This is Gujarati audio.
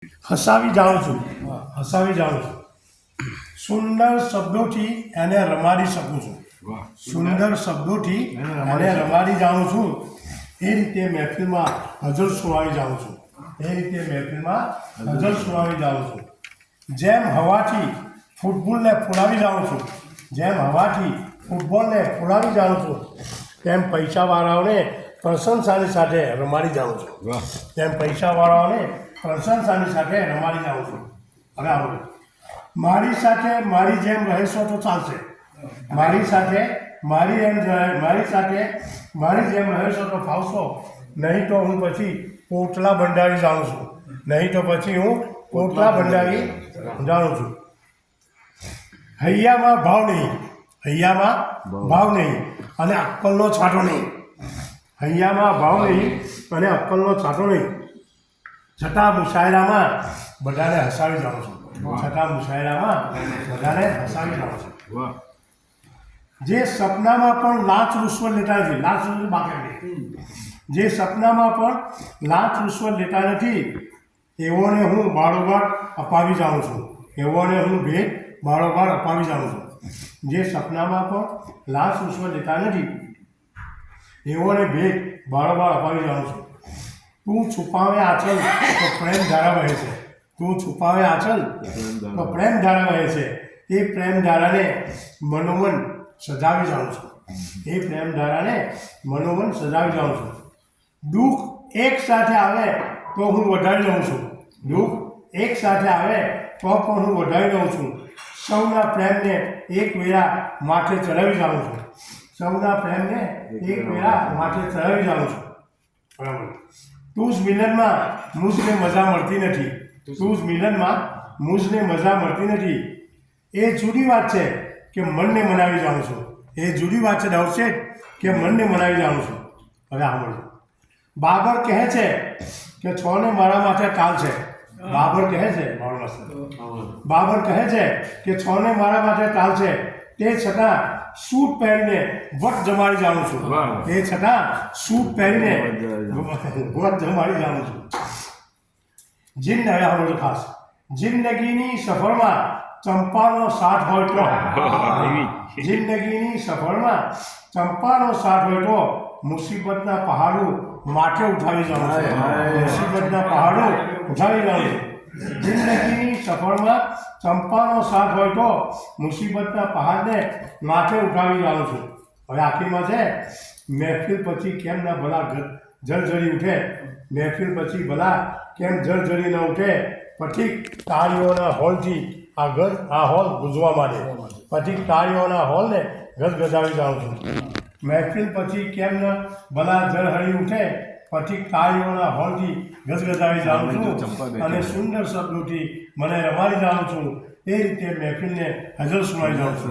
હસાવી જાઉં છું, હસાવી જાઉં છું. સુંદર શબ્દોથી એને રમાડી શકું છું. સુંદર શબ્દોથી એને રમાડી જાઉં છું. એ રીતે મહેફિલમાં હજર સુવાવી જાઉં છું. એ રીતે મહેફિલમાં હજર સુવાવી જાઉં છું. જેમ હવાથી ફૂટબોલને ફોડાવી જાઉં છું, જેમ હવાથી ફૂટબોલને ફોડાવી જાઉં છું, તેમ પૈસાવાળાઓને પ્રશંસાની સાથે રમાડી જાઉં છું. તેમ પૈસાવાળાઓને પ્રશંસાની સાથે રમાડી જાઉં છું. હવે આવું મારી સાથે મારી જેમ રહેશો તો ચાલશે. મારી સાથે મારી સાથે મારી જેમ રહેશો તો ફાવશો. નહીં તો હું પછી પોટલા બંધાવી જાઉં છું. નહીં તો પછી હું પોટલા બંધાવી જાઉં છું. હૈયામાં ભાવ નહીં, હૈયામાં ભાવ નહીં અને અક્કલનો છાંટો નહીં. હૈયામાં ભાવ નહીં અને અક્કલનો છાંટો નહીં. છતાં મુશાયરામાં બધાને હસાવી જાઉં છું. છતાં મુશાયરામાં બધાને હસાવી જાઉં છું. જે સપનામાં પણ લાંચ રૂશ્વત લેતા નથી, લાંચ રૂશ્વત બાકી, જે સપનામાં પણ લાંચ રૂશ્વત લેતા નથી, એવોને હું બારોબાર અપાવી જાઉં છું. એવોને હું ભેટ બારોબાર અપાવી જાઉં છું. જે સપનામાં પણ લાંચ રૂશ્વત લેતા નથી, એવોને ભેટ બારોબાર અપાવી જાઉં છું. તું છુપાવે આંચલ તો પ્રેમ ધારા વહે છે. તું છુપાવે આંચલ તો પ્રેમ ધારા વહે છે. એ પ્રેમ ધારાને મનોમન સજાવી જાઉં છું. એ પ્રેમ ધારાને મનોમન સજાવી જાઉં છું. દુઃખ એક સાથે આવે તો હું વધારી લઉં છું. દુઃખ એક સાથે આવે તો પણ હું વધારી લઉં છું. સૌના પ્રેમને એક વેળા માથે ચડાવી જાઉં છું. સૌના પ્રેમને એક વેળા માથે ચડાવી જાઉં છું. બરાબર. તું જ મિલનમાં મુझને મજા મળતી નથી. તું જ મિલનમાં મુझને મજા મળતી નથી. એ જુદી વાત છે કે મનને મનાવી જાઉં છું. એ જુદી વાત છે દવશેઠ કે મનને મનાવી જાઉં છું. હવે સાંભળજો. બાબર કહે છે કે છોને મારા માથે કાલ છે. બાબર કહે છે બાબર કહે છે કે છોને મારા માથે કાલ છે. તે છતાં સૂટ પહેરીને વટ જમાડી જાઉં છું. તે છતાં સૂટ પહેરીને વટ જમાડી જાઉં છું. ખાસ જિંદગીની સફરમાં ચંપાનો સાથ હોય તો, જિંદગીની સફરમાં ચંપાનો સાથ હોય તો મુસીબતના પહાડો માથે ઉઠાવી જાઉં છું. મુસીબતના પહાડો ઉઠાવી જાઉં છું. જિંદગીની સફરમાં ચંપાનો સાથ હોય તો મુસીબતના પહાડને માથે ઉઠાવી જાઉં છું. હવે આખીમાં છે મહેફિલ પછી કેમ ના ભલા જળજળી ઉઠે. મહેફિલ પછી ભલા કેમ જળજળી ન ઉઠે. પછી તાળીઓના હોલથી આ હોલ ગુંજવા માંડે. પછી તાળીઓના હોલને ગજગજાવી જાઉં છું. મહેફિલ પછી કેમ ન ભલા જળહળી ઉઠે. પછી તાળીઓના હોલથી ગજગજાવી જાઉં છું અને સુંદર શબ્દોથી મને રમાડી જાઉં છું. એ રીતે મહેફિલને હજર સુનાવી જાઉં છું.